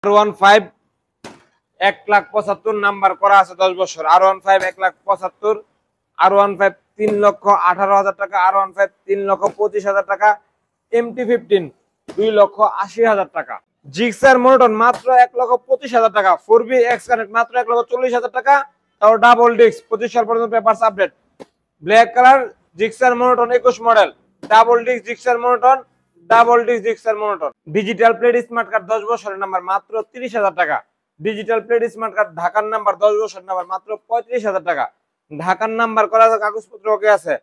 R15 1,75,000 number করা আছে 10 বছর। R15 1,75,000, R15 3,18,000 টাকা, R15 3,25,000 টাকা, MT15 2,80,000 টাকা। জিক্সার মোনোটন মাত্র 1,25,000 টাকা, 4B X কানেক্ট মাত্র 1,40,000 টাকা, তাও ডাবল ডিস্ক 25 সাল পর্যন্ত papers update. Black colour Gixxer monotone 21 model, double disc Gixxer monotone, double disc Gixxer monotone. Digital plate smart card 10 বছরের নাম্বার মাত্র 30,000 টাকা। ডিজিটাল প্লেট স্মার্ট কার্ড ঢাকার নাম্বার 10 বছরের নাম্বার মাত্র 35,000 টাকা। ঢাকার নাম্বার করা আছে, কাগজপত্র ওকে আছে,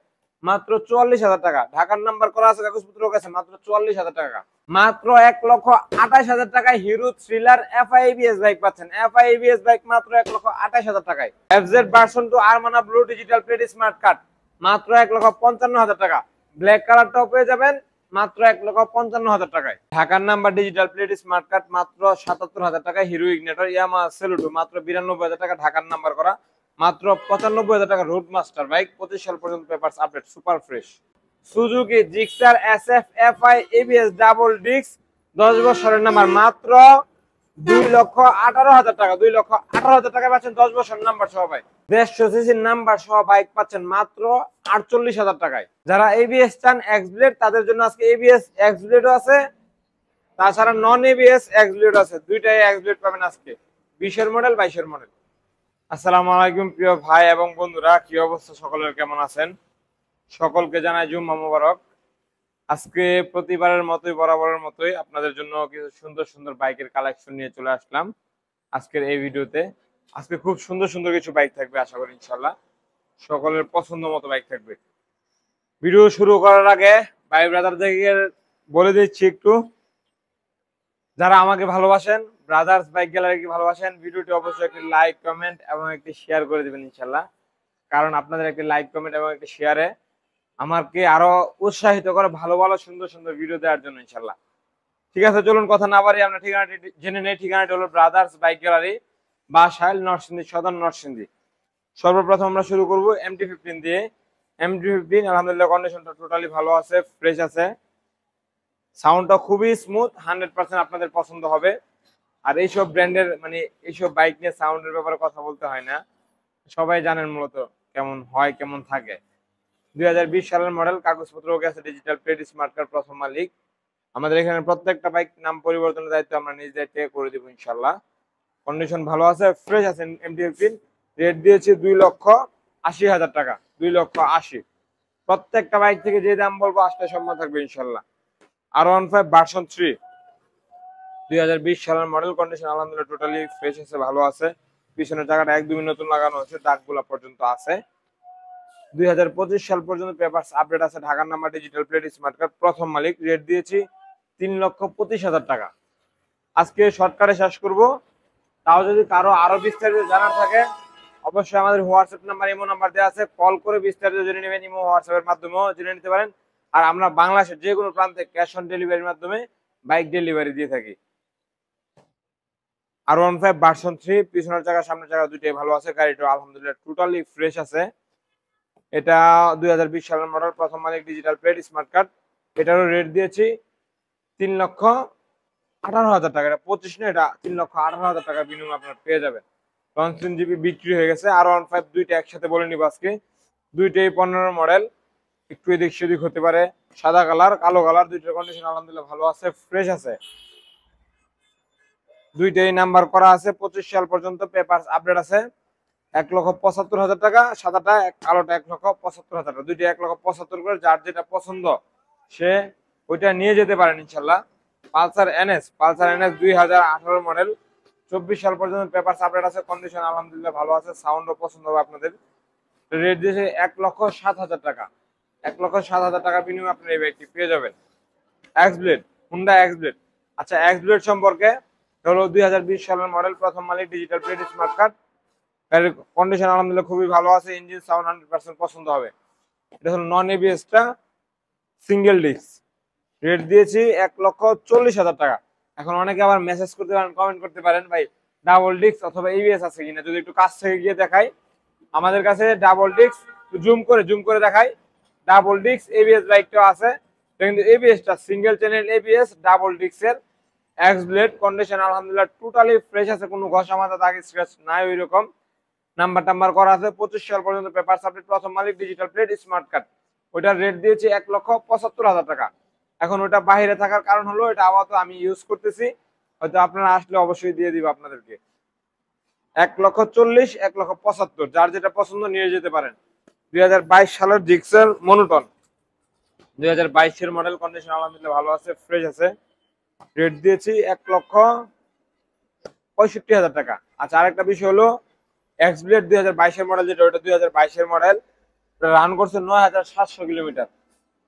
মাত্র 44,000 টাকা। ঢাকার নাম্বার করা আছে, কাগজপত্র ওকে আছে, মাত্র 44,000 টাকা। মাত্র 1,28,000 টাকায় Hero thriller FI ABS bike পাচ্ছেন। FI ABS বাইক মাত্র 1,28,000 টাকায়। FZ ভার্সন 2 আরমানা blue digital plate smart card মাত্র 1,55,000 টাকা। ব্ল্যাক কালারটাও পেয়ে যাবেন মাত্র 1,55,000 টাকায়। ঢাকার number digital plate smart card মাত্র 77,000 টাকায়। হিরো ইগনিটর ইয়ামাহা সেলুটো মাত্র 92,000 টাকা। ঢাকার নাম্বার করা মাত্র 95,000 টাকা। রোড মাস্টার বাইক 25 সাল পর্যন্ত papers update, super fresh. Suzuki Gixxer SF FI ABS double disc 10 বছরের নাম্বার মাত্র 2,18,000 টাকা। 2,18,000 টাকায় পাচ্ছেন 10 বছর নাম্বার সহ বাইক। 150 সিসির নাম্বার সহ বাইক পাচ্ছেন মাত্র 48,000 টাকায়। যারা ABS চান এক্স ব্লেড, তাদের জন্য আজকে ABS এক্স ব্লেডও আছে, তাছাড়া নন ABS এক্স ব্লেড আছে। দুইটাই এক্স ব্লেড পাবেন আজকে, 20 এর মডেল 22 এর মডেল। আসসালামু আলাইকুম প্রিয় ভাই এবং বন্ধুরা, কি অবস্থা সকলের, কেমন আছেন? সকলকে জানাই জুম্মা মোবারক। আজকে প্রতিবারের মতোই বরাবরের মতোই আপনাদের জন্য কিছু সুন্দর সুন্দর বাইকের কালেকশন নিয়ে চলে আসলাম আজকের এই ভিডিওতে। আজকে খুব সুন্দর সুন্দর কিছু বাইক থাকবে, আশা করি ইনশাল্লাহ সকলের পছন্দ মতো বাইক থাকবে। ভিডিও শুরু করার আগে ভাই ব্রাদারদের বলে দিচ্ছি একটু, যারা আমাকে ভালোবাসেন, ব্রাদার্স বাইক গ্যালারিকে ভালোবাসেন, ভিডিওটি অবশ্যই একটি লাইক, কমেন্ট এবং একটি শেয়ার করে দিবেন ইনশাল্লাহ। কারণ আপনাদের একটি লাইক, কমেন্ট এবং একটি শেয়ারে আমাকে আরো উৎসাহিত করে ভালো ভালো সুন্দর সুন্দর ভিডিও দেওয়ার জন্য ইনশাল্লাহ। ঠিক আছে, চলুন কথা না বাড়িয়ে আমরা ঠিকানাটি জেনে নেই। ঠিকানাটি হলো brothers bike gallery, Basail, Narsingdi সদর, নরসিংদী। সর্বপ্রথম আমরা শুরু করব MT15 দিয়ে। MT15 আলহামদুলিল্লাহ কন্ডিশনটা টোটালি ভালো আছে, ফ্রেশ আছে, সাউন্ডটা খুবই স্মুথ, 100% আপনাদের পছন্দ হবে। আর এইসব ব্র্যান্ডের মানে এইসব বাইক নিয়ে সাউন্ডের ব্যাপারে কথা বলতে হয় না, সবাই জানেন মূলত কেমন হয়, কেমন থাকে। 2020 সালের মডেল, কাগজপত্র ওকে আছে, ডিজিটাল প্লেট স্মার্ট কার্ড, প্রথম মালিক। আমাদের এখানে প্রত্যেকটা বাইক নাম পরিবর্তনের দায়িত্ব আমরা নিজ দায়িত্বে করে দিব ইনশাল্লাহ। কন্ডিশন ভালো আছে, ফ্রেশ আছে। MT15 রেট দিয়েছি 2,80,000 টাকা। 2,80,000। প্রত্যেকটা বাইক থেকে যে দাম বলবো আসতে সম্মান থাকবে ইনশাল্লাহ। R15 ভার্সন 3 2020 সালের মডেল, কন্ডিশন আলহামদুলিল্লাহ টোটালি ফ্রেশ আছে, ভালো আছে। পিছনের চাকাটা একদমই নতুন লাগানো আছে, দাগগুলা পর্যন্ত আছে। 2025 সাল পর্যন্ত পেপারস আপডেট আছে। ঢাকার number digital plate smart card, প্রথম মালিক। রেট দিয়েছি 3,25,000 টাকা। আজকে শর্টকাটে শেষ করব। তাও যদি কারো আরো বিস্তারিত জানার থাকে অবশ্যই আমাদের হোয়াটসঅ্যাপ নাম্বার, ইমো নাম্বার দেওয়া আছে, কল করে বিস্তারিত জেনে নেবেন। ইমো হোয়াটসঅ্যাপের মাধ্যমেও জেনে নিতে পারেন। আর আমরা বাংলাদেশের যে কোনো প্রান্তে ক্যাশ অন ডেলিভারির মাধ্যমে বাইক ডেলিভারি দিয়ে থাকি। R15 ভার্সন 3 পিছনের চাকা সামনের চাকা দুইটাই ভালো আছে। গাড়িটা আলহামদুলিল্লাহ টোটালি ফ্রেশ আছে। এটা 2020 সালের মডেল, প্রথম মালিক, ডিজিটাল প্লেট স্মার্ট কার্ড। এটারও রেট দিয়েছি 3,18,000 টাকা। এটা 25 না, এটা 3,18,000 টাকা বিনিময়ে আপনার পেয়ে যাবেন। লঞ্চ জিবি বিক্রি হয়ে গেছে। R15 দুইটা একসাথে বলে নিব আজকে। দুইটাই 15 মডেল, একটু এদিক সেদিক হতে পারে। সাদা কালার, কালো কালার, দুইটার কন্ডিশন আলহামদুলিল্লাহ ভালো আছে, ফ্রেশ আছে। দুইটাই নাম্বার করা আছে, 25 সাল পর্যন্ত পেপারস আপডেট আছে। 1,75,000 টাকা সাদাটা, কালোটা 1,75,000 টাকা। দুইটা 1,75,000 করে, যার যেটা পছন্দ সে ওইটা নিয়ে যেতে পারেন ইনশাল্লাহ। পালসার NS 2018 মডেল, 24 সাল পর্যন্ত পেপারস আপডেট আছে, কন্ডিশন আলহামদুলিল্লাহ ভালো আছে, সাউন্ডও পছন্দ হবে আপনাদের। রেট দিয়েছে 1,07,000 টাকা। 1,07,000 টাকা বিনিময়ে আপনি এই বাইকটি পেয়ে যাবেন। X blade, Honda x blade. আচ্ছা, এক্স ব্লেড সম্পর্কে হলো 2020 সালের মডেল, প্রথম মালিক, ডিজিটাল প্লেট স্মার্ট কার্ড। এর কন্ডিশন আলহামদুলিল্লাহ খুবই ভালো আছে, ইঞ্জিন সাউন্ড 100% পছন্দ হবে। এটা হলো নন ABS টা, সিঙ্গেল ডিস্ক। রেট দিয়েছি 1,40,000 টাকা। এখন অনেকে আবার মেসেজ করতে পারেন, কমেন্ট করতে পারেন, ভাই ডাবল ডিস্ক অথবা ABS আছে কিনা, যদি একটু কাছ থেকে গিয়ে দেখাই। আমাদের কাছে ডাবল ডিস্ক, জুম করে দেখাই। ডাবল ডিস্ক ABS বাইকটাও আছে, কিন্তু ABS টা সিঙ্গেল চ্যানেল ABS, ডাবল ডিস্কের এক্স ব্লেড, কন্ডিশন আলহামদুলিল্লাহ টোটালি ফ্রেশ আছে, কোনো ঘষা মাজা দাগ স্ক্র্যাচ নাই ওই রকম। নাম্বার টাম্বার করা আছে, 25 সাল পর্যন্ত পেপার সাবমিট, প্রথম মালিক, ডিজিটাল প্লেট, স্মার্ট কার্ড। ওইটার রেট দিয়েছি 1,75,000 টাকা। এখন ওটা বাইরে থাকার কারণ হলো এটা আপাতত আমি ইউজ করতেছি, হয়তো আপনারা আসলে অবশ্যই দিয়ে দিব আপনাদেরকে। 1,40,000, 1,75,000, যার যেটা পছন্দ নিয়ে যেতে পারেন। 2022 সালের জিক্সার মনোটন, 2022 এর মডেল, কন্ডিশন আলহামদুলিল্লাহ ভালো আছে, ফ্রেশ আছে। রেট দিয়েছি 1,65,000 টাকা। আচ্ছা, আরেকটা বিষয় হলো এক্স ব্লেড 2022 এর মডেল, যেটা ওটা 2022 এর মডেল, রান করছে 9,700 কিলোমিটার।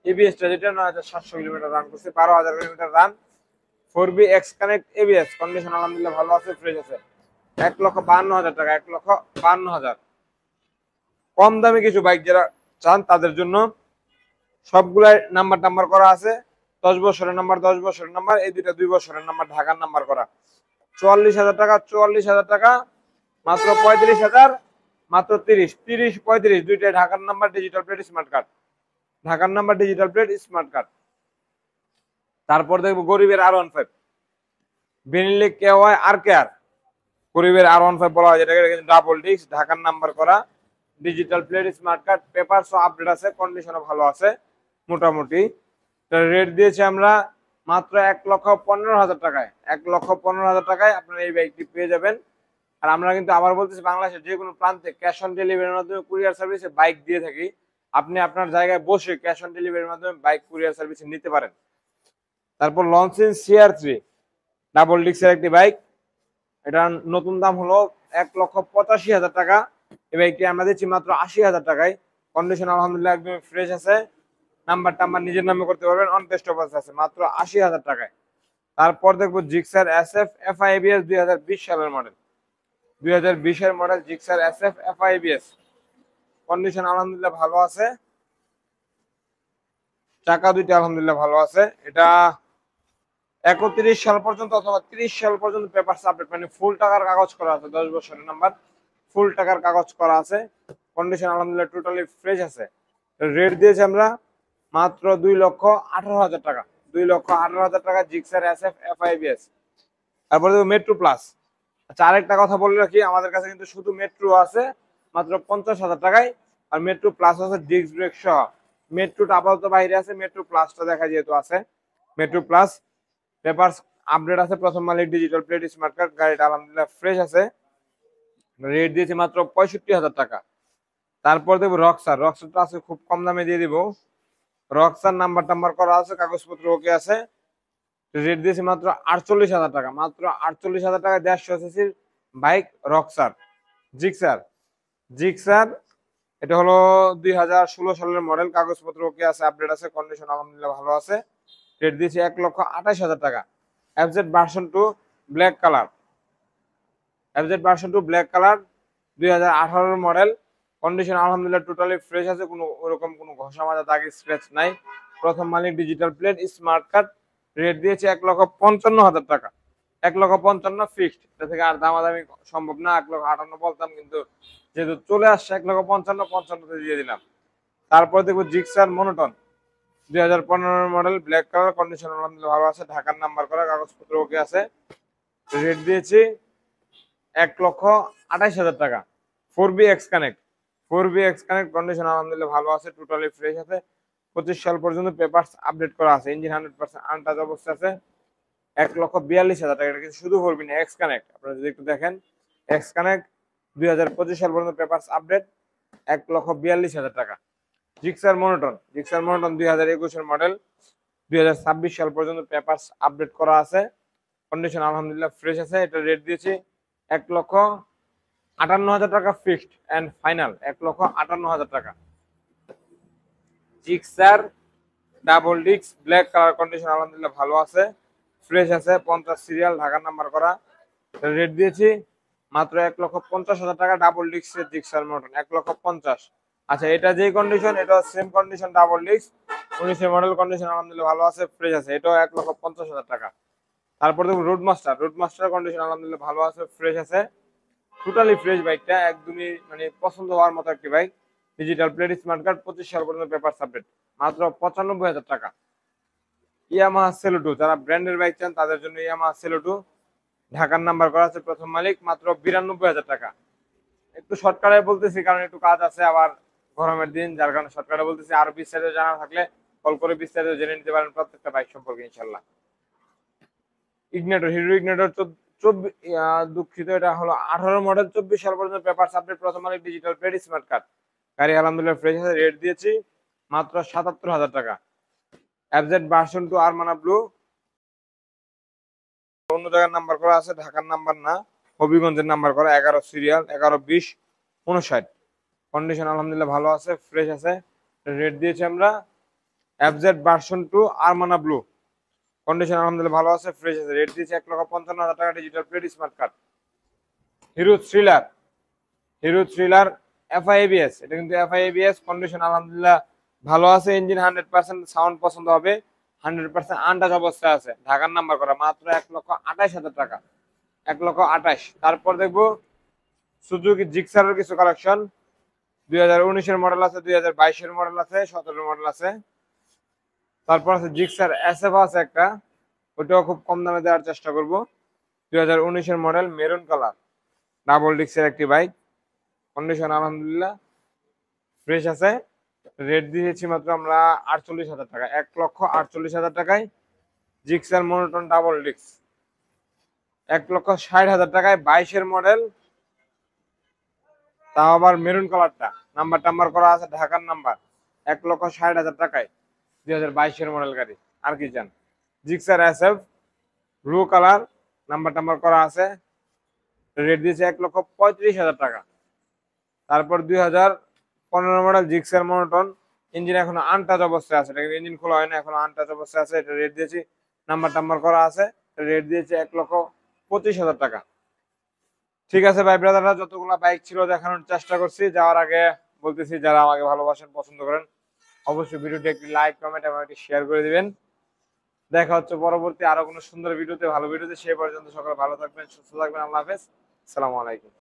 এবিএসটা যেটা 9,700 কিলোমিটার রান করছে, 12,000 কিলোমিটার রান। 4বি এক্স কানেক্ট এবিএস, কন্ডিশন আলহামদুলিল্লাহ ভালো আছে, ফ্রেশ আছে। 1,52,000 টাকা, 1,52,000। কম দামে কিছু বাইক যারা চান তাদের জন্য সবগুলাই নাম্বার টাম্বার করা আছে, 10 বছরের নাম্বার, 10 বছরের নাম্বার, এই দুইটা 2 বছরের নাম্বার, ঢাকার নাম্বার করা। 44,000 টাকা, 44,000 টাকা, মাত্র 35,000, মাত্র 30, 30, 35, দুইটাই ঢাকার number, digital plate, smart card. ঢাকার number, digital plate, smart card. তারপর দেখবো গরিবের R15, বেনিলি কেওয়াই আর কেয়ার, গরিবের R15 বলা হয় যেটাকে, ডাবল ডিস্ক, ঢাকার নাম্বার করা, digital plate, smart card, paper সব আপডেট আছে, কন্ডিশনও ভালো আছে মোটামুটি। রেট দিয়েছি আমরা মাত্র 1,15,000 টাকায়। 1,15,000 টাকায় আপনারা এই বাইকটি পেয়ে যাবেন। আর আমরা কিন্তু আবার বলতেছি, বাংলাদেশের যে কোনো প্রান্তে ক্যাশ অন ডেলিভারির মাধ্যমে কুরিয়ার সার্ভিসে বাইক দিয়ে থাকি। আপনি আপনার জায়গায় বসে ক্যাশ অন ডেলিভারির মাধ্যমে বাইক কুরিয়ার সার্ভিসে নিতে পারেন। তারপর লঞ্চিন CR3, ডাবল ডিস্কের একটি বাইক, এটা নতুন দাম হলো 1,85,000 টাকা। এই বাইকটি আমরা দিচ্ছি মাত্র 80,000 টাকায়। কন্ডিশন আলহামদুলিল্লাহ একদম ফ্রেশ আছে, নাম্বার টাম্বার নিজের নামে করতে পারবেন, অন টেস্ট অবস্থা আছে, মাত্র 80,000 টাকায়। তারপর দেখবো জিক্সার SF FI ABS, 2020 সালের মডেল, 2020 এর model Gixxer SF FI ABS, condition আলহামদুলিল্লাহ ভালো আছে, চাকা দুইটা আলহামদুলিল্লাহ ভালো আছে। এটা 31 সাল পর্যন্ত অথবা 30 সাল পর্যন্ত পেপার আপডেট, মানে ফুল টাকার কাগজ করা আছে, 10 বছরের নাম্বার, ফুল টাকার কাগজ করা আছে, কন্ডিশন আলহামদুলিল্লাহ টোটালি ফ্রেশ আছে। রেট দিয়েছি আমরা মাত্র 2,18,000 টাকা, 2,18,000 টাকা জিক্সার SF FI ABS। তারপরে দেখো মেট্রো প্লাস। আচ্ছা, আরেকটা কথা বলে রাখি, আমাদের কাছে কিন্তু শুধু মেট্রো আছে মাত্র 50,000 টাকায়, আর মেট্রো প্লাস আছে ডিস্ক ব্রেক সহ। মেট্রোটা আপাতত বাইরে আছে, মেট্রো প্লাসটা দেখা যেহেতু আছে। মেট্রো প্লাস পেপারস আপডেট আছে, প্রথম মালিক, ডিজিটাল প্লেট, স্মার্ট কার্ড, গাড়িটা আলহামদুলিল্লাহ ফ্রেশ আছে। রেট দিয়েছি মাত্র 65,000 টাকা। তারপর দেবো রক্সার, রক্সারটা আছে খুব কম দামে দিয়ে দিব। রক্সার নাম্বার টাম্বার করা আছে, কাগজপত্র ওকে আছে। রেট দিয়েছি মাত্র 48,000 টাকা, মাত্র 48,000 টাকা, 150 সিসির বাইক রক্সার। জিক্সার, জিক্সার এটা হলো 2016 সালের মডেল, কাগজপত্র ওকে আছে, আপডেট আছে, কন্ডিশন আলহামদুলিল্লাহ ভালো আছে। রেট দিয়েছি 1,28,000 টাকা। FZ version 2 black colour, FZ version 2 black colour, 2018 model, condition আলহামদুলিল্লাহ টোটালি ফ্রেশ আছে, কোনো ওরকম কোনো ঘষা মাজা দাগ স্ক্র্যাচ নাই, প্রথম মালিক, digital plate, smart card. Rate দিয়েছে 1,55,000 টাকা, 1,55,000 ফিক্সড, এটা থেকে আর দামাদামি সম্ভব না। 1,58,000 বলতাম, কিন্তু যেহেতু চলে আসছে 1,55,000 দিয়ে দিলাম। তারপর দেখবো Gixxer monotone, 2015 model, black colour, condition আলহামদুলিল্লাহ ভালো আছে, ঢাকার নাম্বার করা, কাগজপত্র ওকে আছে। রেট দিয়েছি 1,28,000 টাকা। 4বি এক্স কানেক্ট, 4বি এক্স কানেক্ট, কন্ডিশন আলহামদুলিল্লাহ ভালো আছে, টোটালি ফ্রেশ আছে, 25 সাল পর্যন্ত পেপারস আপডেট করা আছে, ইঞ্জিন 100% আনটাচ অবস্থা আছে। 1,42,000 টাকা, এটা কিন্তু শুধু 4বি না, এক্স কানেক্ট। আপনারা যদি একটু দেখেন, এক্স কানেক্ট 2025 সাল পর্যন্ত পেপারস আপডেট, 1,42,000 টাকা। জিক্সার মনোটন, জিক্সার মনোটন 2021 এর মডেল, 2026 সাল পর্যন্ত পেপারস আপডেট করা আছে, কন্ডিশন আলহামদুলিল্লাহ ফ্রেশ আছে। এটা রেট দিয়েছি 1,58,000 টাকা ফিক্সড এন্ড ফাইনাল, 1,58,000 টাকা। Gixxer double disc black colour, condition আলহামদুলিল্লাহ ভালো আছে, ফ্রেশ আছে, 50 সিরিয়াল, ঢাকার নাম্বার করা। রেট দিয়েছি মাত্র 1,50,000 টাকা, ডাবল ডিস্কের জিক্সার মডেল 1,50,000। আচ্ছা, এটা যেই কন্ডিশন, এটা same condition, double disc, 19 model, condition আলহামদুলিল্লাহ ভালো আছে, ফ্রেশ আছে, এটাও 1,50,000 টাকা। তারপর দেখুন রোডমাস্টার, রোডমাস্টার কন্ডিশন আলহামদুলিল্লাহ ভালো আছে, ফ্রেশ আছে, টোটালি ফ্রেশ বাইকটা, একদমই মানে পছন্দ হওয়ার মতো একটি bike, digital plate, smart card, 25 সাল পর্যন্ত পেপার আপডেট, মাত্র 95,000 টাকা। ইয়ামাহা সেলুটু, যারা ব্র্যান্ডের বাইক চান তাদের জন্য ইয়ামাহা সেলুটু। ঢাকার নাম্বার করা আছে, প্রথম মালিক, মাত্র 92,000 টাকা। একটু শর্টকাটে বলতেছি কারণ একটু কাজ আছে, আবার গরমের দিন, যার কারণে শর্টকাটে বলতেছি। আরো বিস্তারিত জানা থাকলে কল করে বিস্তারিত জেনে নিতে পারেন প্রত্যেকটা বাইক সম্পর্কে ইনশাল্লাহ। ইগনিটর, হিরো ইগনিটর 24, দুঃখিত, এটা হলো 18 মডেল, 24 সাল পর্যন্ত পেপার আপডেট, প্রথম মালিক, ডিজিটাল প্লেট, স্মার্ট কার্ড। গাড়ি আলহামদুলিল্লাহ ফ্রেশ আছে। রেট দিয়েছি মাত্র 77,000 টাকা। এফজেড ভার্সন 2 আরমানা ব্লু, অন্য জায়গার নাম্বার করা আছে, ঢাকার নাম্বার না, হবিগঞ্জের নাম্বার করা, 11 সিরিয়াল, 11-20-59। কন্ডিশন আলহামদুলিল্লাহ ভালো আছে, ফ্রেশ আছে। রেট দিয়েছি আমরা এফজেড ভার্সন 2 আরমানা ব্লু, কন্ডিশন আলহামদুলিল্লাহ ভালো আছে, ফ্রেশ আছে। রেট দিয়েছি 1,55,000 টাকা, digital plate, smart card. Hero thriller, hero thriller FI ABS, এটা কিন্তু এফআইএবিএস, কন্ডিশন আলহামদুলিল্লাহ ভালো আছে। ইঞ্জিন 100%, সাউন্ড পছন্দ হবে, 100% আনটাচ অবস্থায় আছে। ঢাকার নাম্বার করা, মাত্র 1,28,000 টাকা, 1,28,000। তারপর দেখবো সুজুকি জিক্সারের কিছু কালেকশন। 2019-এর মডেল আছে, 2022-এর মডেল আছে, 17-এর মডেল আছে। তারপর আছে জিক্সার এসএফ আছে একটা, ওটাও খুব কম দামে দেওয়ার চেষ্টা করব। 2019-এর মডেল, মেরুন কালার, ডাবল ডিক্সের একটি বাইক, কন্ডিশন আলহামদুলিল্লাহ ফ্রেশ আছে। রেট দিয়েছি মাত্র আমরা 48,000 টাকা, 1,48,000 টাকায় জিক্সার মনোটন ডাবল ডিক্স। 1,60,000 টাকায় 22-এর মডেল, তাও আবার মেরুন কালারটা, নাম্বার টাম্বার করা আছে, ঢাকার নাম্বার। 1,60,000 টাকায় 2022-এর মডেল গাড়ি। আর কি চান? Gixxer SF blue colour, number টাম্বার করা আছে। রেট দিয়েছে 1,35,000 টাকা। তারপর 2015 মডেল জিক্সার মনোটন, ইঞ্জিন এখনো আনটাচ অবস্থায় আছে, ইঞ্জিন খোলা হয় না, এখনো আনটাচ অবস্থায় আছে। এটা রেট দিয়েছি, নাম্বার টাম্বার করা আছে। রেট দিয়েছে 1,25,000 টাকা। ঠিক আছে ভাই ব্রাদাররা, যতগুলা বাইক ছিল দেখানোর চেষ্টা করছি। যাওয়ার আগে বলতেছি, যারা আমাকে ভালোবাসেন, পছন্দ করেন, অবশ্যই ভিডিওটি একটি লাইক, কমেন্ট এবং একটি শেয়ার করে দিবেন। দেখা হচ্ছে পরবর্তী আরো কোনো সুন্দর ভিডিওতে, ভালো ভিডিওতে। সেই পর্যন্ত সকলে ভালো থাকবেন, সুস্থ থাকবেন। আল্লাহ হাফেজ, আসসালামু আলাইকুম।